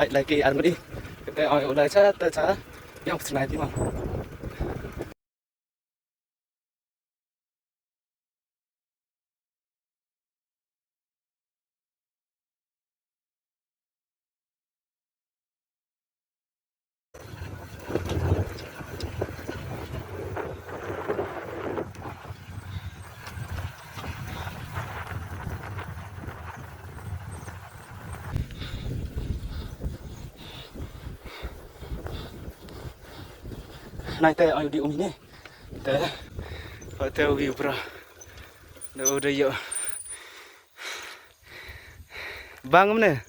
lagi armadi kita udah cara yang senai di mana naik teh ayo di umi nih teh hotel view bro udah yuk bang mana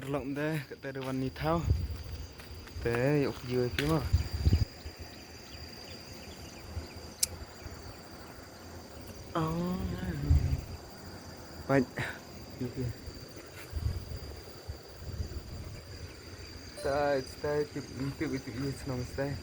perlom deh kita ada warna hitam teh yuk video ini mah oh baik stay tip ini senang stay